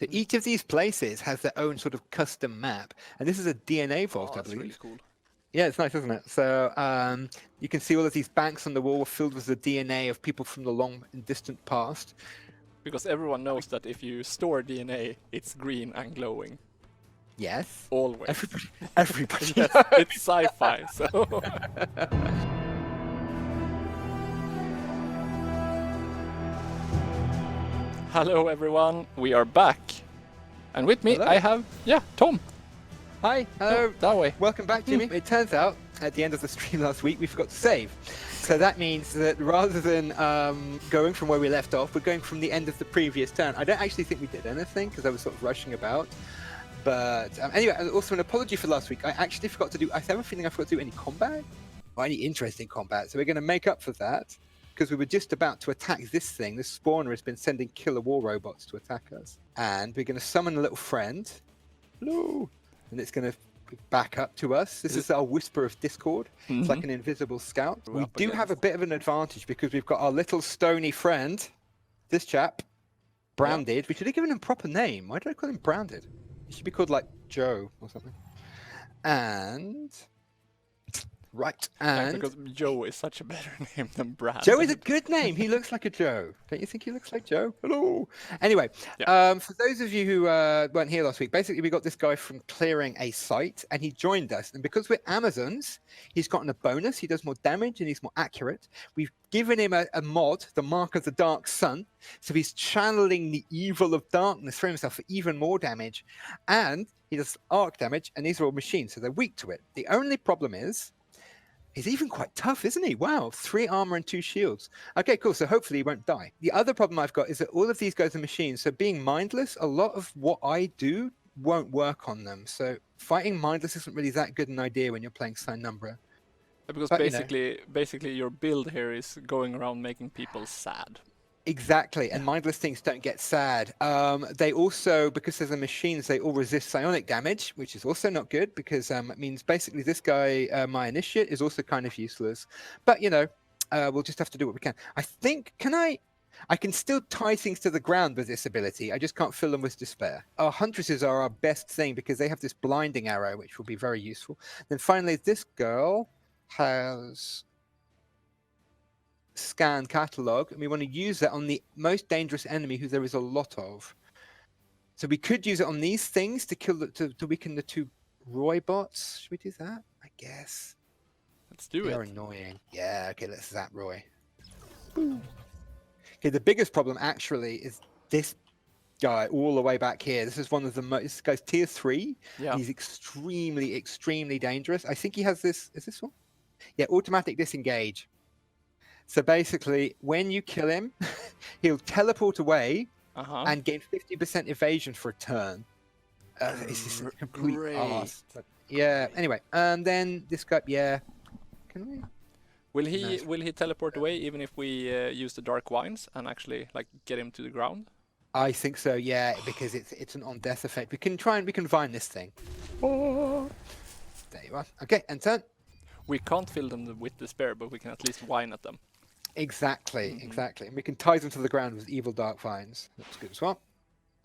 So each of these places has their own sort of custom map, and this is a DNA vault, I That's believe. really cool. Yeah, it's nice, isn't it? So you can see all of these banks on the wall filled with the DNA of people from the long and distant past. Because everyone knows that if you store DNA, it's green and glowing. Yes. Always. Everybody Yes, knows. it's sci-fi, so... Hello everyone, we are back. And with me Hello. I have, Tom. Hi, hello. That way. Welcome back, Jimmy. It turns out, at the end of the stream last week, we forgot to save. So that means that rather than going from where we left off, we're going from the end of the previous turn. I don't actually think we did anything, because I was sort of rushing about. But anyway, also an apology for last week. I actually forgot to do, I have a feeling I forgot to do any combat, or any interesting combat. So we're going to make up for that, because we were just about to attack this thing. This spawner has been sending killer war robots to attack us. And we're going to summon a little friend. Hello. And it's going to back up to us. This is our Whisper of Discord. It's like an invisible scout. We're We up do have a against- bit of an advantage because we've got our little stony friend, this chap, Branded. We should have given him a proper name. Why did I call him Branded? He should be called like Joe or something. And... Right, Yeah, and... because Joe is such a better name than Brad. Joe is a good name. He looks like a Joe. Don't you think he looks like Joe? Hello. Anyway, for those of you who weren't here last week, basically we got this guy from clearing a site, and he joined us. And because we're Amazons, he's gotten a bonus. He does more damage, and he's more accurate. We've given him a mod, the Mark of the Dark Sun. So he's channeling the evil of darkness for himself for even more damage. And he does arc damage, and these are all machines, so they're weak to it. The only problem is... he's even quite tough, isn't he? Wow, 3 armor and 2 shields. Okay, cool. So hopefully he won't die. The other problem I've got is that all of these guys are machines. So being mindless, a lot of what I do won't work on them. So fighting mindless isn't really that good an idea when you're playing Signumbra. Because But, basically your build here is going around making people sad. Exactly, and mindless things don't get sad. They also, because there's the machines, they all resist psionic damage, which is also not good because it means basically this guy, my initiate, is also kind of useless. But we'll just have to do what we can. I think, I can still tie things to the ground with this ability. I just can't fill them with despair. Our Huntresses are our best thing because they have this blinding arrow, which will be very useful. Then finally, this girl has... scan catalog, and we want to use that on the most dangerous enemy who there is a lot of. So we could use it on these things to kill to weaken the 2 Roy bots. Should we do that? I guess. Let's do They're it. annoying. Yeah, okay, let's zap Roy. Boom. Okay, the biggest problem actually is this guy all the way back here. This is one of the most, this guy's tier 3. Yeah. He's extremely, extremely dangerous. I think he has this, is this one? Yeah, automatic disengage. So basically, when you kill him, he'll teleport away and gain 50% evasion for a turn. It's just a complete arse. But yeah. Anyway, then this guy. Yeah. Can we? Will he teleport away even if we use the dark wines and actually get him to the ground? I think so. Yeah, because it's an on death effect. We can vine this thing. Oh. There you are. Okay, and turn. We can't fill them with despair, but we can at least whine at them. Exactly, exactly. And we can tie them to the ground with evil dark vines. That's good as well.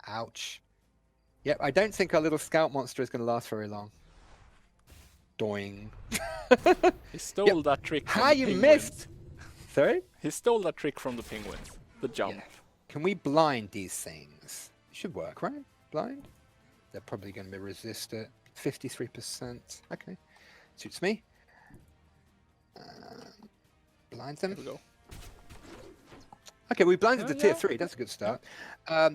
Ouch. Yep, I don't think our little scout monster is going to last very long. Doing. He stole that trick from How the you penguins. missed? Sorry? He stole that trick from the penguins. The jump. Yeah. Can we blind these things? It should work, right? Blind? They're probably going to resist it. 53%. Okay. Suits me. Blind them. Here we go. Okay, we blinded the tier yeah. 3. That's a good start.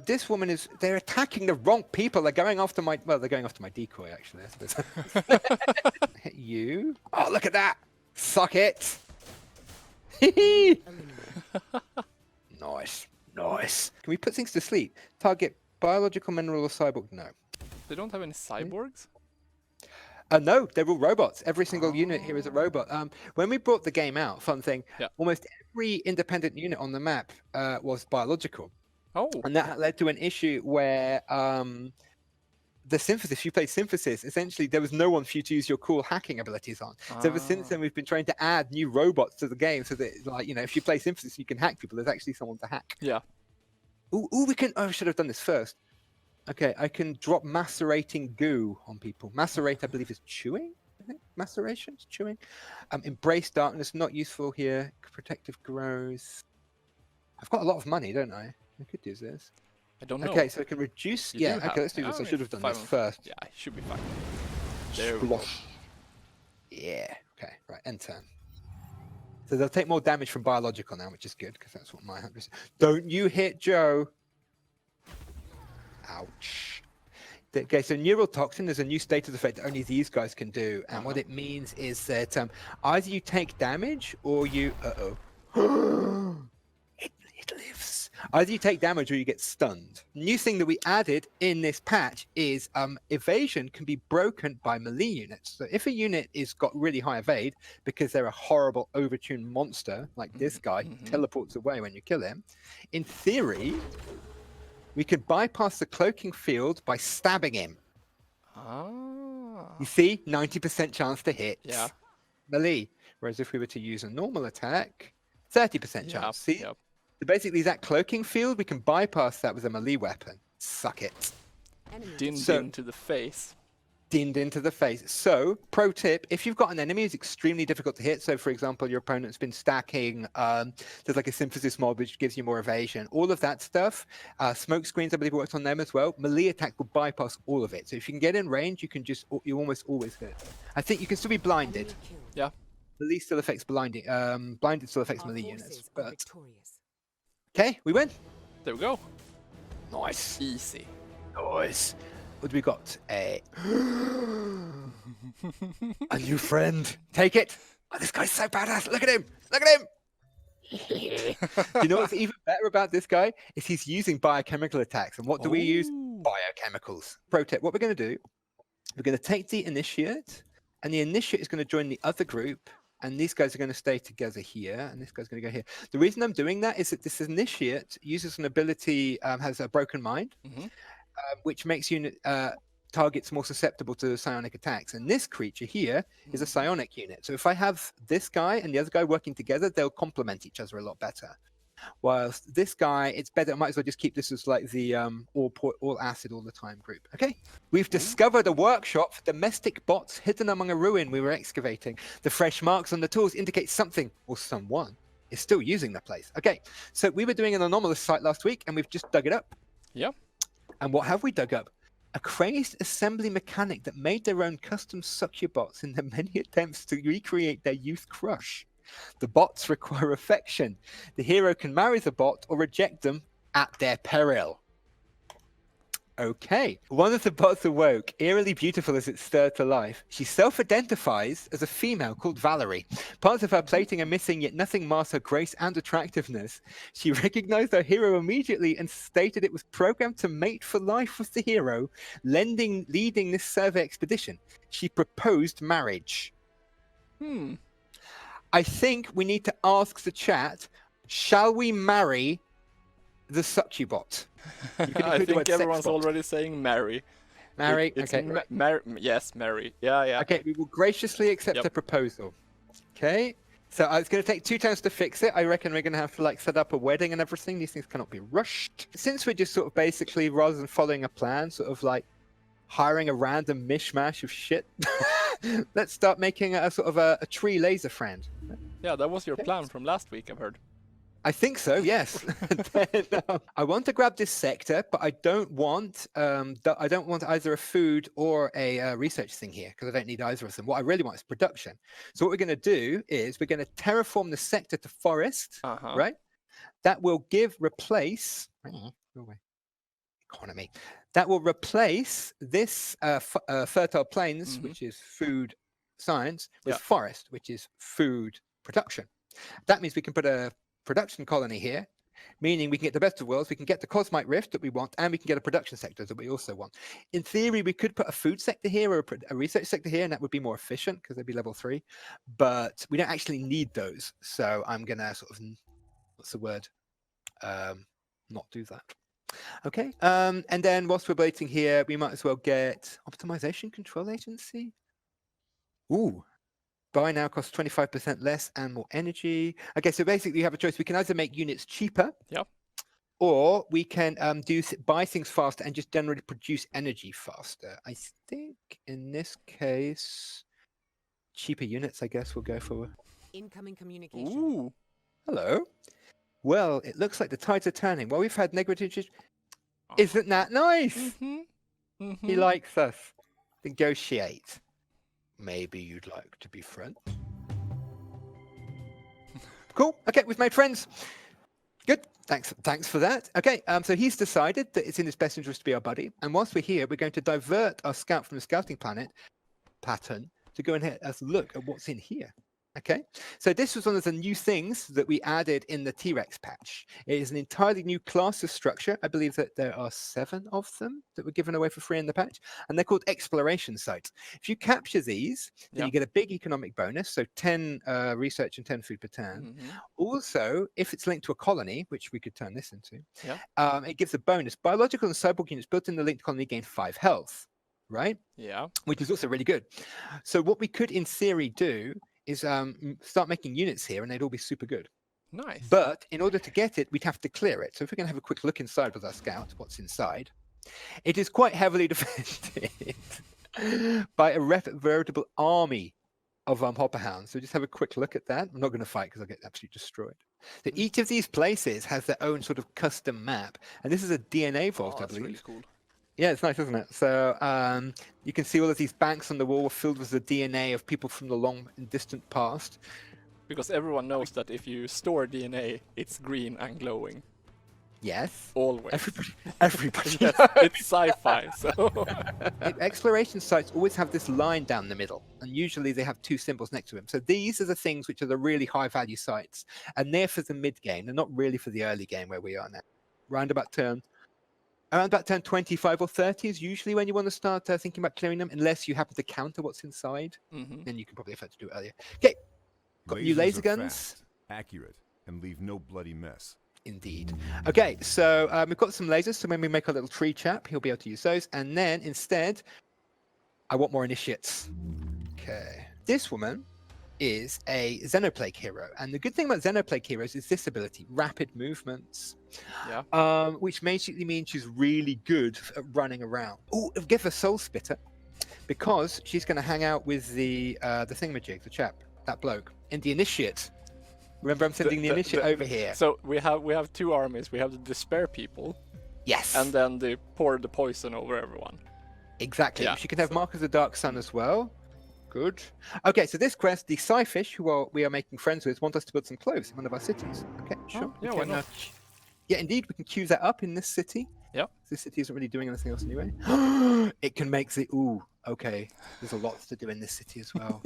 This woman is... they're attacking the wrong people. They're going after my... well, they're going after my decoy, actually. Hit you. Oh, look at that. Suck it. Nice. Nice. Can we put things to sleep? Target biological, mineral, or cyborg? No. They don't have any cyborgs? No, they're all robots. Every single unit here is a robot. When we brought the game out, fun thing, almost every independent unit on the map was biological. Oh. And that led to an issue where the synthesis, if you play synthesis, essentially there was no one for you to use your cool hacking abilities on. So ever since then, we've been trying to add new robots to the game so that, like, if you play synthesis, you can hack people. There's actually someone to hack. Yeah. Ooh, we can... oh, I should have done this first. Okay, I can drop macerating goo on people. Macerate, I believe, is chewing. I think maceration is chewing. Embrace darkness, not useful here. Protective growth. I've got a lot of money, don't I? I could use this. I don't know. Okay, so I can reduce. You Yeah, do have, okay, let's do this. I should have done this first. Yeah, it should be fine. There we go. Yeah. Okay. Right. Enter. So they'll take more damage from biological now, which is good because that's what my Huntress. Don't you hit Joe? Ouch. Okay, so neurotoxin is a new status effect that only these guys can do, and what it means is that either you take damage or you. It lives. Either you take damage or you get stunned. New thing that we added in this patch is evasion can be broken by melee units. So if a unit is got really high evade because they're a horrible overtuned monster like this guy, teleports away when you kill him. In theory, we could bypass the cloaking field by stabbing him. You see, 90% chance to hit. Yeah. Melee. Whereas if we were to use a normal attack, 30% chance. See? Yep. So basically, that cloaking field, we can bypass that with a melee weapon. Suck it. Dinned into the face. Dinned into the face. So, pro tip, if you've got an enemy who's extremely difficult to hit, so for example, your opponent's been stacking, there's like a synthesis mob which gives you more evasion, all of that stuff, smoke screens, I believe, works on them as well. Melee attack will bypass all of it. So if you can get in range, you almost always hit. I think you can still be blinded. Yeah. Melee still affects blinding. Blinded still affects melee units. But okay, we win. There we go. Nice. Easy. Nice. What do we got? A new friend. Take it. Oh, this guy's so badass. Look at him. Look at him. You know what's even better about this guy is he's using biochemical attacks. And what do we use? Biochemicals. Pro tip. What we're going to do, we're going to take the initiate, and the initiate is going to join the other group. And these guys are going to stay together here, and this guy's going to go here. The reason I'm doing that is that this initiate uses an ability, has a broken mind, which makes targets more susceptible to psionic attacks. And this creature here is a psionic unit. So if I have this guy and the other guy working together, they'll complement each other a lot better. Whilst this guy, it's better. I might as well just keep this as like the all acid all the time group. Okay. We've discovered a workshop for domestic bots hidden among a ruin we were excavating. The fresh marks on the tools indicate something or someone is still using the place. Okay. So we were doing an anomalous site last week and we've just dug it up. Yeah. And what have we dug up? A crazed assembly mechanic that made their own custom succubots in their many attempts to recreate their youth crush. The bots require affection. The hero can marry the bot or reject them at their peril. Okay. One of the bots awoke, eerily beautiful as it stirred to life. She self-identifies as a female called Valerie. Parts of her plating are missing, yet nothing masks her grace and attractiveness. She recognized her hero immediately and stated it was programmed to mate for life with the hero, leading this survey expedition. She proposed marriage. I think we need to ask the chat, shall we marry the succubot? I think everyone's already saying marry. Marry? Okay. Yes, marry. Yeah. Okay, we will graciously accept the proposal. Okay. So it's going to take 2 turns to fix it. I reckon we're going to have to like set up a wedding and everything. These things cannot be rushed. Since we're just sort of basically, rather than following a plan, sort of like hiring a random mishmash of shit, let's start making a sort of a tree laser friend. Yeah, that was your plan from last week, I've heard. I think so, yes. Then, I want to grab this sector, but I don't want either a food or a research thing here because I don't need either of them. What I really want is production. So what we're going to do is we're going to terraform the sector to forest, right? That will replace economy. That will replace this fertile plains, which is food science, with forest, which is food production. That means we can put a production colony here, meaning we can get the best of worlds, we can get the cosmite rift that we want, and we can get a production sector that we also want. In theory, we could put a food sector here or a research sector here, and that would be more efficient because they'd be level 3, but we don't actually need those. So I'm going to sort of, what's the word? Not do that. Okay. And then whilst we're waiting here, we might as well get optimization control agency. Ooh. Buy now costs 25% less and more energy. Okay, so basically you have a choice. We can either make units cheaper. Yep. or we can buy things faster and just generally produce energy faster. I think in this case, cheaper units, I guess we'll go for. Incoming communication. Ooh. Hello. Well, it looks like the tides are turning. Well, we've had negative. Isn't that nice? He likes us. Negotiate. Maybe you'd like to be friends. Cool. Okay, we've made friends. Good. Thanks for that. Okay, so he's decided that it's in his best interest to be our buddy. And whilst we're here, we're going to divert our scout from the scouting planet pattern to go and have a look at what's in here. Okay, so this was one of the new things that we added in the T-Rex patch. It is an entirely new class of structure. I believe that there are 7 of them that were given away for free in the patch, and they're called exploration sites. If you capture these, then you get a big economic bonus, so 10 research and 10 food per turn. Also, if it's linked to a colony, which we could turn this into, it gives a bonus. Biological and cyborg units built in the linked colony gain 5 health, right? Yeah. Which is also really good. So what we could, in theory, do is start making units here, and they'd all be super good. Nice. But in order to get it, we'd have to clear it. So if we're going to have a quick look inside with our scout, what's inside, it is quite heavily defended by a veritable army of hopperhounds. So just have a quick look at that. I'm not going to fight because I'll get absolutely destroyed. So each of these places has their own sort of custom map, and this is a DNA vault, I believe. Really cool. Yeah, it's nice, isn't it? So you can see all of these banks on the wall filled with the DNA of people from the long and distant past. Because everyone knows that if you store DNA, it's green and glowing. Yes. Always. Everybody. Yes, it's sci-fi, so... Exploration sites always have this line down the middle, and usually they have 2 symbols next to them. So these are the things which are the really high-value sites, and they're for the mid-game. They're not really for the early game where we are now. Around about turn 25 or 30 is usually when you want to start thinking about clearing them, unless you happen to counter what's inside. Then you can probably afford to do it earlier. Okay, got new laser guns. Fast, accurate, and leave no bloody mess. Indeed. Okay, so we've got some lasers, so when we make a little tree chap, he'll be able to use those. And then instead, I want more initiates. Okay, this woman is a Xenoplague hero, and the good thing about Xenoplague heroes is this ability, rapid movements. Yeah. Which basically means she's really good at running around. Oh, give her Soul Spitter, because she's going to hang out with the thingamajig, the chap, that bloke, in the Initiate. Remember, I'm sending the Initiate over here. So we have 2 armies. We have the Despair people. Yes. And then they pour the poison over everyone. Exactly. Yeah. She can have Mark of the Dark Sun as well. Good. Okay, so this quest, the Sci-Fish, who we are making friends with, want us to build some clothes in one of our cities. Okay, sure. Yeah, why not? Yeah, indeed, we can queue that up in this city. Yeah. This city isn't really doing anything else anyway. It can make the... Ooh, okay. There's a lot to do in this city as well.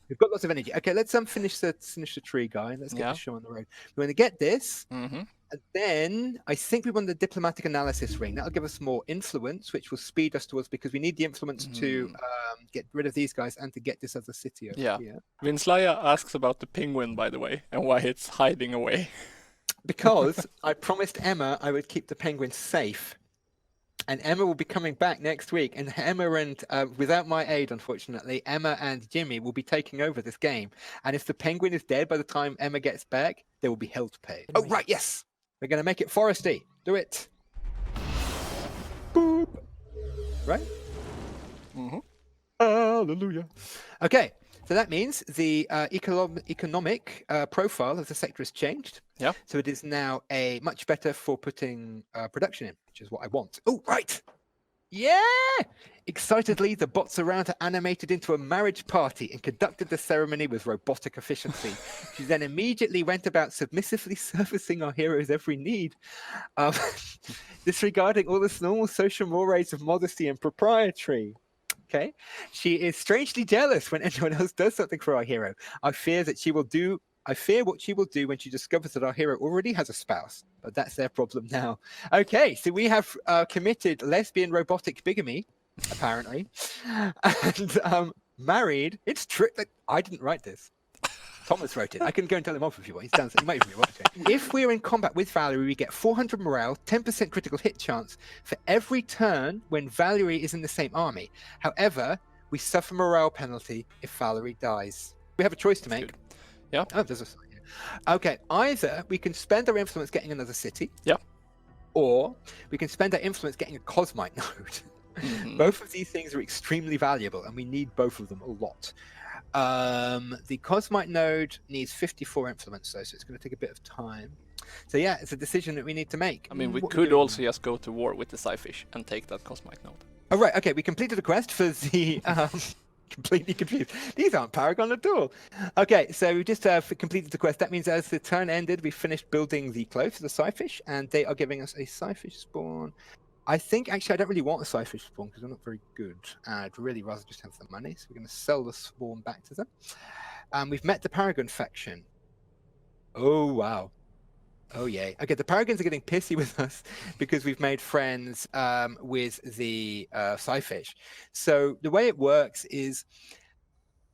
We've got lots of energy. Okay, let's finish the tree guy. Let's get the show on the road. We're going to get this. And then I think we want the diplomatic analysis ring. That'll give us more influence, which will speed us towards, because we need the influence to get rid of these guys and to get this other city over here. Vinslaya asks about the penguin, by the way, and why it's hiding away. Because I promised Emma I would keep the penguin safe. And Emma will be coming back next week. And Emma and, without my aid, unfortunately, Emma and Jimmy will be taking over this game. And if the penguin is dead by the time Emma gets back, there will be hell to pay. Oh, right, yes. We're going to make it foresty. Do it. Boop. Right? Hallelujah. Okay. So that means the economic profile of the sector has changed. Yeah. So it is now much better for putting production in, which is what I want. Oh, right. Yeah. Excitedly, the bots around her animated into a marriage party and conducted the ceremony with robotic efficiency. She then immediately went about submissively servicing our hero's every need, disregarding all the normal social mores of modesty and propriety. Okay, she is strangely jealous when anyone else does something for our hero. I fear what she will do when she discovers that our hero already has a spouse, but that's their problem now. Okay, so we have committed lesbian robotic bigamy, apparently, and married. It's true. I didn't write this. Thomas wrote it. I can go and tell him off if you want. He might even be watching. If we are in combat with Valerie, we get 400 morale, 10% critical hit chance for every turn when Valerie is in the same army. However, we suffer morale penalty if Valerie dies. We have a choice to make. Yeah. Oh, there's a sign here. Okay, either we can spend our influence getting another city. Yeah. Or we can spend our influence getting a Cosmite node. Both of these things are extremely valuable, and we need both of them a lot. The Cosmite node needs 54 influence, though, so it's going to take a bit of time. So yeah, it's a decision that we need to make. I mean, we could also just go to war with the Sci-Fish and take that Cosmite node. Oh, right, okay, we completed the quest for the... completely confused. These aren't Paragon at all. Okay, so we just completed the quest. That means as the turn ended, we finished building the clothes for the Sci-Fish, and they are giving us a Sci-Fish spawn. I think, actually, I don't really want a Sci-Fish spawn because they're not very good. I'd really rather just have the money, so we're going to sell the spawn back to them. We've met the Paragon faction. Oh, wow. Oh, yay. Okay, the Paragons are getting pissy with us because we've made friends with the Sci-Fish. So the way it works is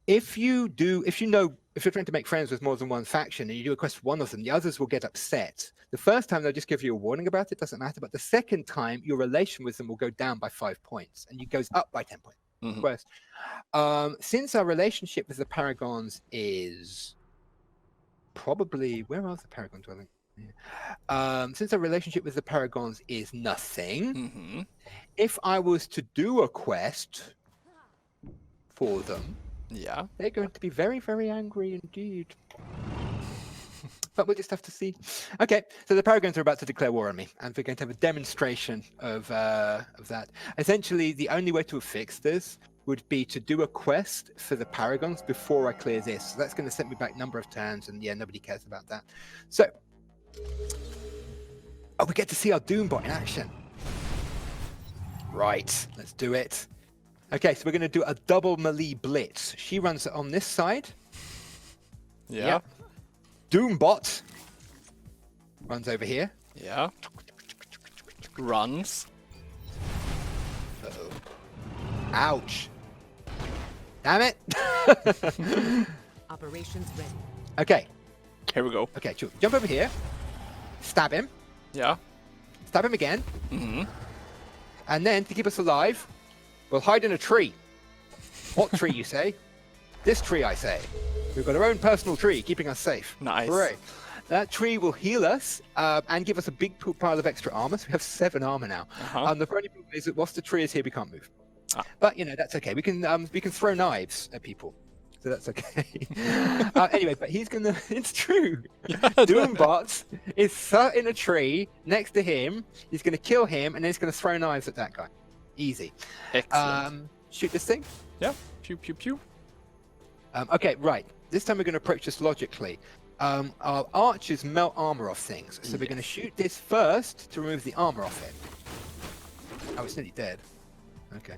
if you're trying to make friends with more than one faction and you do a quest for one of them, the others will get upset. The first time they'll just give you a warning about it, doesn't matter. But the second time, your relation with them will go down by 5 points and it goes up by 10 points. Quest. Since our relationship with the Paragons is probably... Where are the Paragons dwelling? Since our relationship with the Paragons is nothing, if I was to do a quest for them, they're going to be very, very angry indeed. But we'll just have to see. Okay, so the Paragons are about to declare war on me, and we're going to have a demonstration of that. Essentially, the only way to fix this would be to do a quest for the Paragons before I clear this. So that's going to set me back a number of turns, and yeah, nobody cares about that. So, we get to see our Doombot in action. Right, let's do it. Okay, so we're going to do a double melee blitz. She runs on this side. Yeah. Doombot runs over here. Yeah. Runs. Uh-oh. Ouch. Damn it. Operations ready. Okay. Here we go. Okay, sure. Jump over here. Stab him. Yeah. Stab him again. And then, to keep us alive, we'll hide in a tree. What tree, you say? This tree, I say. We've got our own personal tree, keeping us safe. Nice. Hooray. That tree will heal us and give us a big pile of extra armor. So we have 7 armor now. The only problem is that whilst the tree is here, we can't move. But, you know, that's okay. We can throw knives at people. So that's okay. Anyway, but he's going to... It's true. Doombot is sat in a tree next to him. He's going to kill him, and then he's going to throw knives at that guy. Easy. Excellent. Shoot this thing? Yeah. Pew, pew, pew. Okay, right. This time we're going to approach this logically. Our archers melt armor off things. So we're going to shoot this first to remove the armor off it. Oh, it's nearly dead. Okay.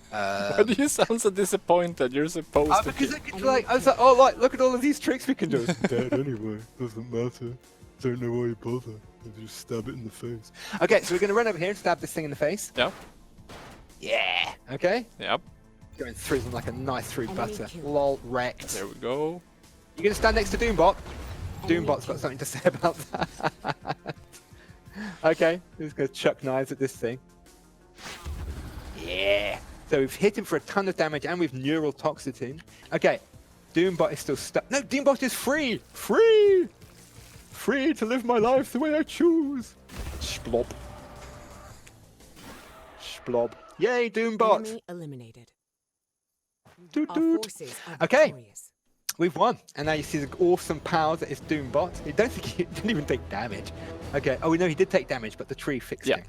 Why do you sound so disappointed? You're supposed to... Because I was like, oh, look at all of these tricks we can do. It's dead anyway. Doesn't matter. Don't know why you bother. I'll just stab it in the face. Okay, so we're going to run over here and stab this thing in the face. Yeah. Yeah. Okay. Yep. Going through them like a knife through butter. Lol, wrecked. There we go. You're going to stand next to Doombot. Doombot's got something to say about that. Okay, he's going to chuck knives at this thing. Yeah. So we've hit him for a ton of damage and we've neural toxed him. Okay, Doombot is still stuck. No, Doombot is free! Free! Free to live my life the way I choose. Splob. Splob. Yay, Doombot! Enemy eliminated. Doot, Our doot. forces are Okay. victorious. We've won, and now you see the awesome power that is Doombot. I don't think he didn't even take damage. Okay. Oh no, he did take damage, but the tree fixed him.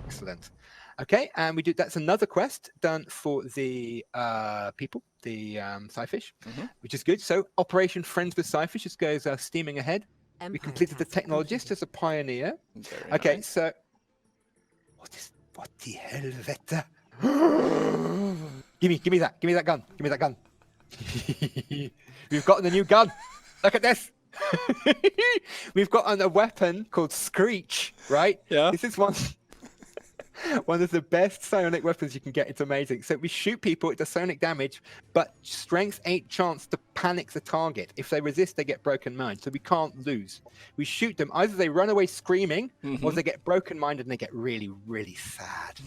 Excellent. Okay, and we do. That's another quest done for the people, the Sci-Fish, which is good. So Operation Friends with Sci-Fish just goes steaming ahead. We completed the Technologist as a pioneer. Very Okay, nice. so what the helvete? Give me that gun. Give me that gun. We've gotten a new gun. Look at this. We've got a weapon called Screech, right? Yeah. This is one of the best psionic weapons you can get. It's amazing. So we shoot people, it does psionic damage, but strength 8 chance to panic the target. If they resist, they get broken mind. So we can't lose. We shoot them. Either they run away screaming, or they get broken minded and they get really, really sad.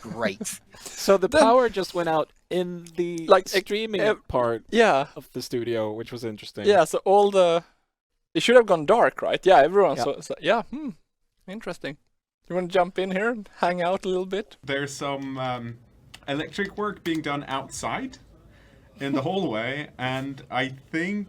Great. So the power just went out in the streaming part of the studio, which was interesting. Yeah, so all the... It should have gone dark, right? Yeah, everyone saw... So, yeah, interesting. You want to jump in here and hang out a little bit? There's some electric work being done outside in the hallway, and I think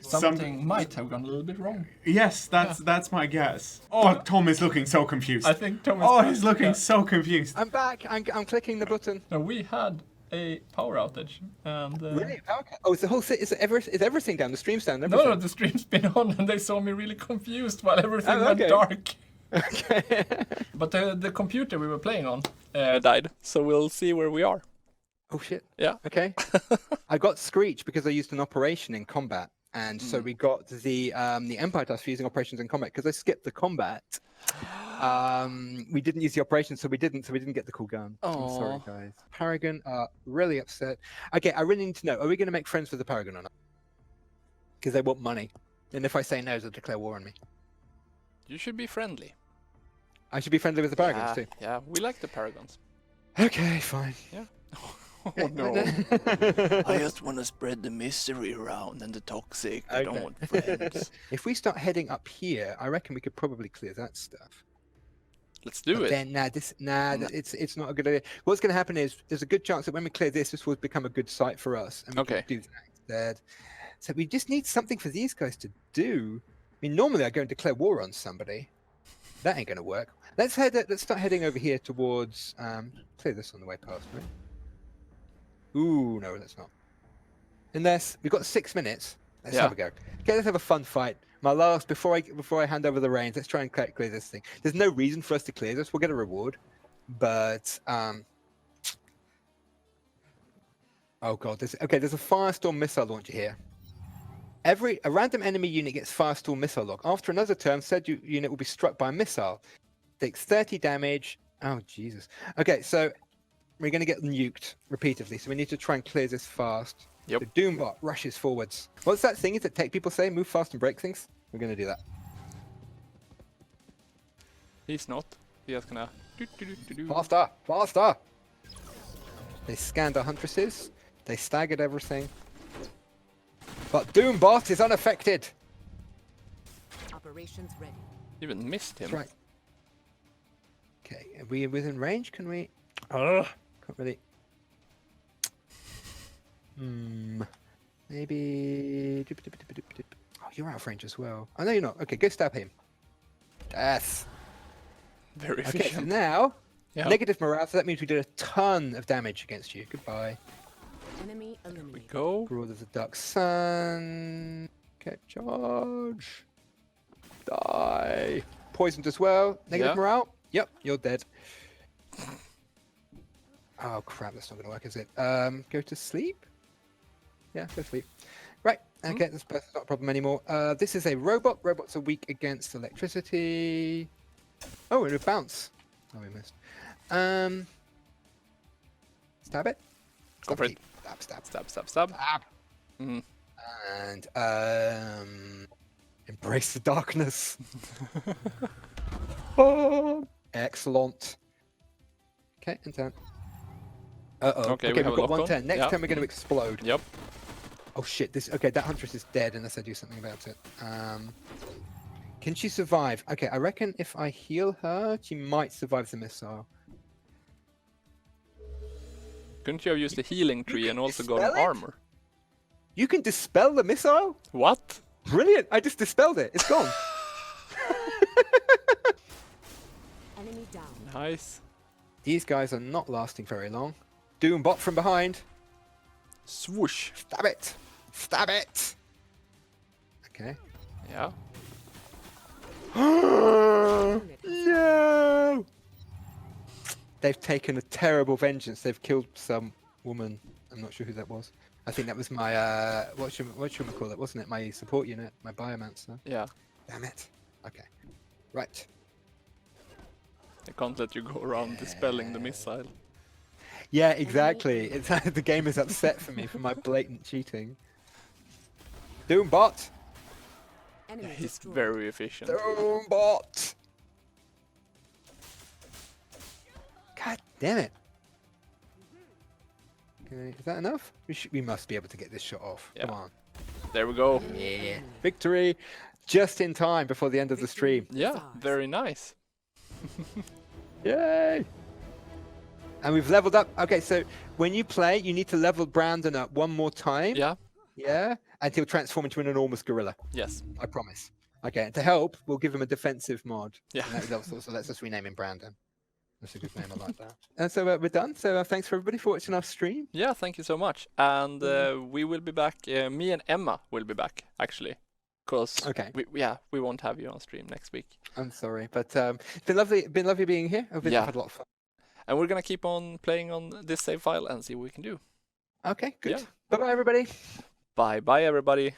something might have gone a little bit wrong. Yes, that's my guess. Oh, Tom is looking so confused. I think Tom is... Oh, he's looking so confused. I'm back. I'm clicking the button. No, we had a power outage, and... Really? Okay. Oh, is the whole city... Is everything down? The stream's down? No, the stream's been on, and they saw me really confused while everything went dark. Okay. But the computer we were playing on... died, so we'll see where we are. Oh, shit. Yeah. Okay. I got Screech because I used an operation in combat. And so we got the Empire task for using operations in combat because I skipped the combat. We didn't use the operation, so we didn't get the cool gun. I'm sorry, guys. Paragon are really upset. Okay, I really need to know: are we going to make friends with the Paragon or not? Because they want money, and if I say no, they'll declare war on me. You should be friendly. I should be friendly with the Paragons too. Yeah, we like the Paragons. Okay, fine. Yeah. Oh no. I just want to spread the misery around and the toxic. I don't want friends. If we start heading up here, I reckon we could probably clear that stuff. Let's do it. Then, it's not a good idea. What's going to happen is there's a good chance that when we clear this will become a good site for us, and we can do that instead. So we just need something for these guys to do. I mean, normally I go and declare war on somebody. That ain't going to work. Let's start heading over here towards. Clear this on the way past, right? Ooh, no, that's not. Unless we've got 6 minutes. Let's have a go. Okay, let's have a fun fight. My last before I hand over the reins. Let's try and clear this thing. There's no reason for us to clear this. We'll get a reward, but oh god, there's a firestorm missile launcher here. A random enemy unit gets firestorm missile lock. After another turn, said unit will be struck by a missile. Takes 30 damage. Oh Jesus. Okay, so we're going to get nuked repeatedly, so we need to try and clear this fast. Yep. The Doombot rushes forwards. What's that thing? Is that tech people say? Move fast and break things? We're going to do that. He's not. He's just gonna... Faster! Faster! They scanned our Huntresses. They staggered everything. But Doombot is unaffected! Operations ready. Even missed him. That's right. Okay, are we within range? Can we... Can't really... Maybe... Oh, you're out of range as well. Oh, no, you're not. Okay, go stab him. Death. Very Okay, efficient. so now, negative morale, so that means we did a ton of damage against you. Goodbye. Enemy eliminated. Go. Broad as a duck sun. Okay, charge. Die. Poisoned as well. Negative morale. Yep, you're dead. Oh crap, that's not going to work, is it? Go to sleep? Yeah, go to sleep. Right, okay, that's not a problem anymore. This is a robot. Robots are weak against electricity. Oh, and a bounce. Oh, we missed. Stab it. Go for it. Stab, stab, Stab, stab, stab. stab. And embrace the darkness. Oh, excellent. Okay, and 10. Uh-oh. Okay, we've have got a lock 110. on. Next turn we're going to explode. Yep. Oh shit, that Huntress is dead unless I do something about it. Can she survive? Okay, I reckon if I heal her, she might survive the missile. Couldn't you have used the healing tree and also gotten dispel it? armor? You can dispel the missile? What? Brilliant! I just dispelled it. It's gone. Enemy down. Nice. These guys are not lasting very long. Doombot from behind. Swoosh. Stab it! Stab it! Okay. Yeah. No! They've taken a terrible vengeance. They've killed some woman. I'm not sure who that was. I think that was my what should we call it? Wasn't it my support unit, my biomancer? Yeah. Damn it. Okay. Right. I can't let you go around dispelling the missile. Yeah, exactly. It's the game is upset for me for my blatant cheating. Doombot. Enemy He's destroyed. very efficient. Doombot. God damn it. Okay, is that enough? We must be able to get this shot off. Yeah. Come on. There we go. Yeah. Victory. just in time before the end of the stream. Yeah, very nice. Yay! And we've leveled up. Okay, so when you play, you need to level Brandon up one more time. Yeah. Yeah, and he'll transform into an enormous gorilla. Yes. I promise. Okay, and to help, we'll give him a defensive mod. Yeah. And that also lets us rename him Brandon. That's a good name, I like that. And so we're done. So thanks for everybody for watching our stream. Yeah, thank you so much. And we will be back. Me and Emma will be back, actually. Because we won't have you on stream next week. I'm sorry, but it's been lovely being here. I've had a lot of fun. And we're gonna keep on playing on this save file and see what we can do. Okay, good. Yeah. Bye-bye, everybody. Bye, everybody.